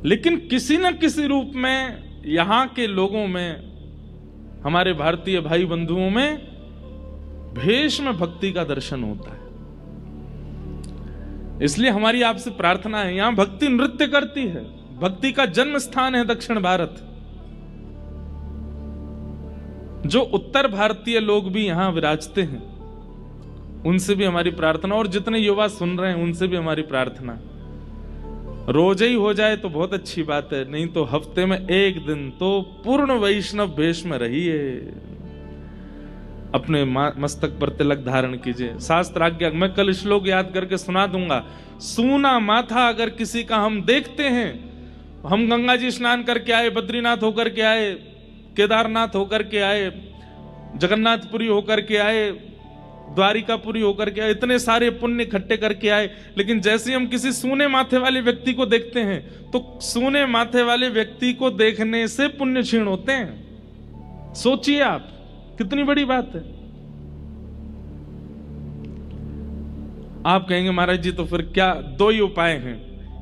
लेकिन किसी न किसी रूप में यहां के लोगों में, हमारे भारतीय भाई बंधुओं में भेष में भक्ति का दर्शन होता है। इसलिए हमारी आपसे प्रार्थना है, यहां भक्ति नृत्य करती है, भक्ति का जन्म स्थान है दक्षिण भारत। जो उत्तर भारतीय लोग भी यहां विराजते हैं उनसे भी हमारी प्रार्थना, और जितने युवा सुन रहे हैं उनसे भी हमारी प्रार्थना, रोज ही हो जाए तो बहुत अच्छी बात है, नहीं तो हफ्ते में एक दिन तो पूर्ण वैष्णव भेष में रहिए, अपने मस्तक पर तिलक धारण कीजिए। शास्त्र आज्ञा, मैं कल श्लोक याद करके सुना दूंगा। सूना माथा अगर किसी का हम देखते हैं, हम गंगा जी स्नान करके आए, बद्रीनाथ होकर के आए, केदारनाथ होकर के आए, जगन्नाथपुरी होकर के आए, द्वारिकापुरी होकर के आए, इतने सारे पुण्य इकट्ठे करके आए, लेकिन जैसे हम किसी सूने माथे वाले व्यक्ति को देखते हैं तो सूने माथे वाले व्यक्ति को देखने से पुण्य क्षीण होते हैं। सोचिए आप, कितनी बड़ी बात है। आप कहेंगे महाराज जी तो फिर क्या, दो ही उपाय हैं,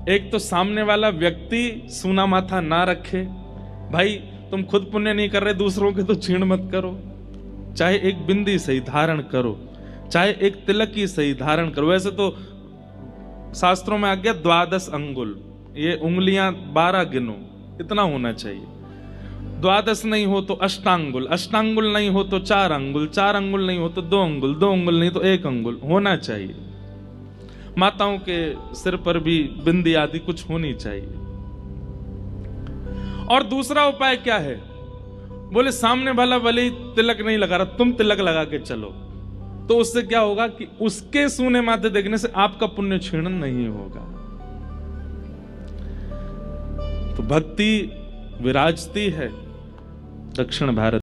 एक तो सामने वाला व्यक्ति सूना माथा ना रखे, भाई तुम खुद पुण्य नहीं कर रहे, दूसरों के तो क्षीण मत करो, चाहे एक बिंदी सही धारण करो, चाहे एक तिलक ही सही धारण करो। वैसे तो शास्त्रों में आ गया 12 अंगुल, ये उंगलियां 12 गिनो, इतना होना चाहिए। 12 नहीं हो तो अष्टांगुल, अष्टांगुल नहीं हो तो 4 अंगुल, 4 अंगुल नहीं हो तो 2 अंगुल, 2 अंगुल नहीं तो 1 अंगुल होना चाहिए। माताओं के सिर पर भी बिंदी आदि कुछ होनी चाहिए। और दूसरा उपाय क्या है, बोले सामने वाला भले ही तिलक नहीं लगा रहा, तुम तिलक लगा के चलो, तो उससे क्या होगा कि उसके सूने माथे देखने से आपका पुण्य क्षीण नहीं होगा। तो भक्ति विराजती है दक्षिण भारत